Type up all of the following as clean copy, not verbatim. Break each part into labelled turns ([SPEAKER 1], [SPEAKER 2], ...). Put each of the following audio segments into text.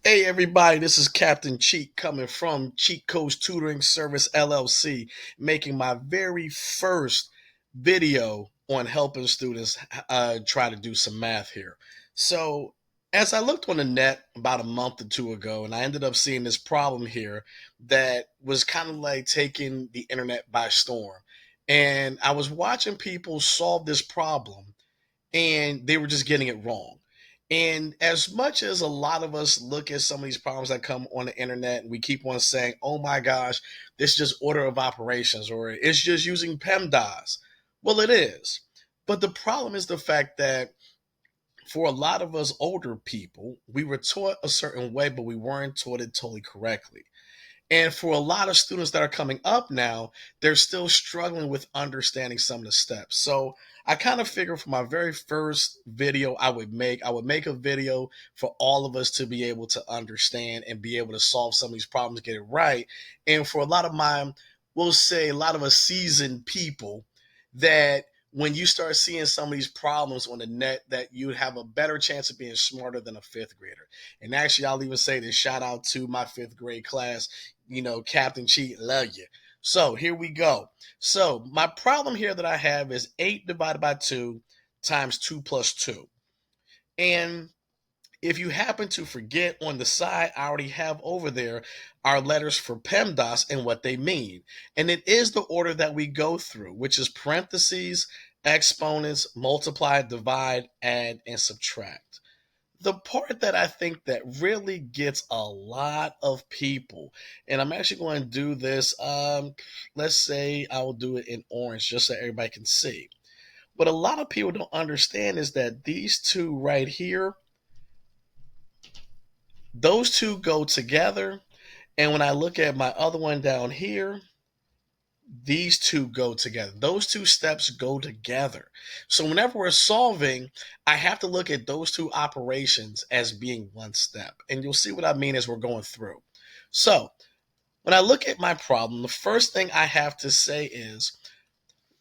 [SPEAKER 1] Hey everybody, this is Captain Cheat coming from Cheatcodes Tutoring Service LLC, making my very first video on helping students try to do some math here. So, as I looked on the net about a month or two ago, and I ended up seeing this problem here that was kind of like taking the internet by storm. And I was watching people solve this problem and they were just getting it wrong. And as much as a lot of us look at some of these problems that come on the internet and we keep on saying, oh my gosh, this is just order of operations or it's just using PEMDAS. Well, it is. But the problem is the fact that for a lot of us older people, we were taught a certain way, but we weren't taught it totally correctly. And for a lot of students that are coming up now, they're still struggling with understanding some of the steps. So I kind of figured for my very first video I would make a video for all of us to be able to understand and be able to solve some of these problems, get it right. And for a lot of my, we'll say a lot of us seasoned people that when you start seeing some of these problems on the net that you have a better chance of being smarter than a fifth grader. And actually, I'll even say this shout out to my fifth grade class, Captain Cheat, love you. So here we go. So my problem here that I have is 8 divided by 2 times 2 plus 2. And if you happen to forget on the side, I already have over there our letters for PEMDAS and what they mean. And it is the order that we go through, which is parentheses, exponents, multiply, divide, add, and subtract. The part that I think that really gets a lot of people, and I'm actually going to do this, let's say I will do it in orange just so everybody can see. What a lot of people don't understand is that these two right here, those two go together. And when I look at my other one down here, these two go together. Those two steps go together. So whenever we're solving, I have to look at those two operations as being one step. And you'll see what I mean as we're going through. So when I look at my problem, the first thing I have to say is,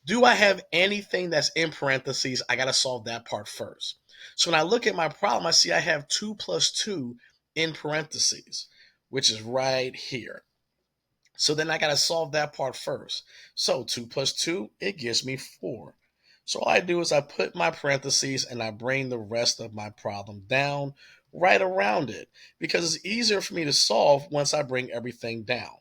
[SPEAKER 1] do I have anything that's in parentheses? I got to solve that part first. So when I look at my problem, I see I have 2 plus 2 in parentheses, which is right here. So then I got to solve that part first. So 2 plus 2, it gives me 4. So all I do is I put my parentheses and I bring the rest of my problem down right around it because it's easier for me to solve once I bring everything down.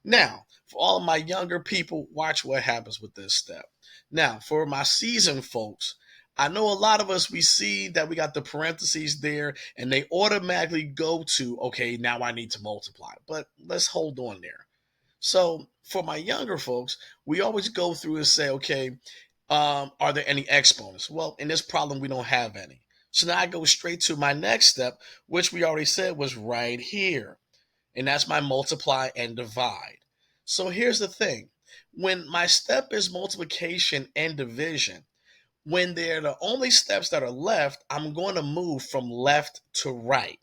[SPEAKER 1] Now, for all of my younger people, watch what happens with this step. Now, for my seasoned folks, I know a lot of us, we see that we got the parentheses there and they automatically go to, okay, now I need to multiply. But let's hold on there. So for my younger folks, we always go through and say, okay, are there any exponents? Well, in this problem, we don't have any. So now I go straight to my next step, which we already said was right here. And that's my multiply and divide. So here's the thing. When my step is multiplication and division, when they're the only steps that are left, I'm going to move from left to right.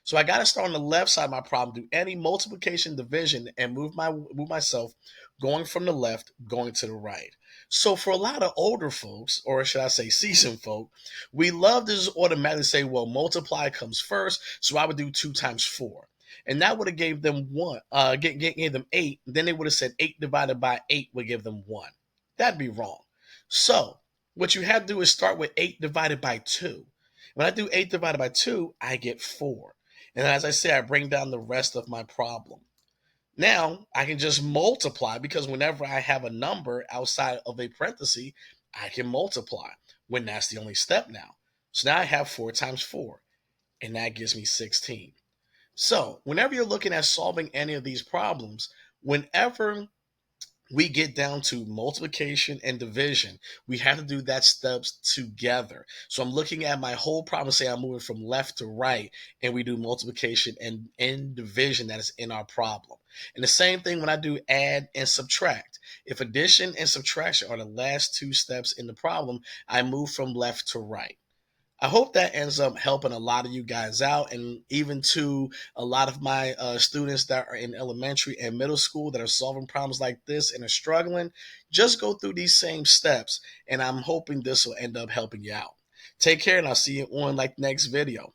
[SPEAKER 1] So I got to start on the left side of my problem, do any multiplication division, and move myself going from the left, going to the right. So for a lot of older folks, or should I say seasoned folk, we love to just automatically say, well, multiply comes first, so I would do 2 times 4. And that would have gave them gave them 8. Then they would have said 8 divided by 8 would give them 1. That'd be wrong. So what you have to do is start with 8 divided by 2. When I do 8 divided by 2, I get 4. And as I say, I bring down the rest of my problem. Now I can just multiply because whenever I have a number outside of a parenthesis, I can multiply when that's the only step now. So now I have 4 times 4, and that gives me 16. So whenever you're looking at solving any of these problems, whenever we get down to multiplication and division, we have to do that steps together. So I'm looking at my whole problem, say I'm moving from left to right, and we do multiplication and division that is in our problem. And the same thing when I do add and subtract. If addition and subtraction are the last two steps in the problem, I move from left to right. I hope that ends up helping a lot of you guys out, and even to a lot of my students that are in elementary and middle school that are solving problems like this and are struggling. Just go through these same steps, and I'm hoping this will end up helping you out. Take care, and I'll see you on like next video.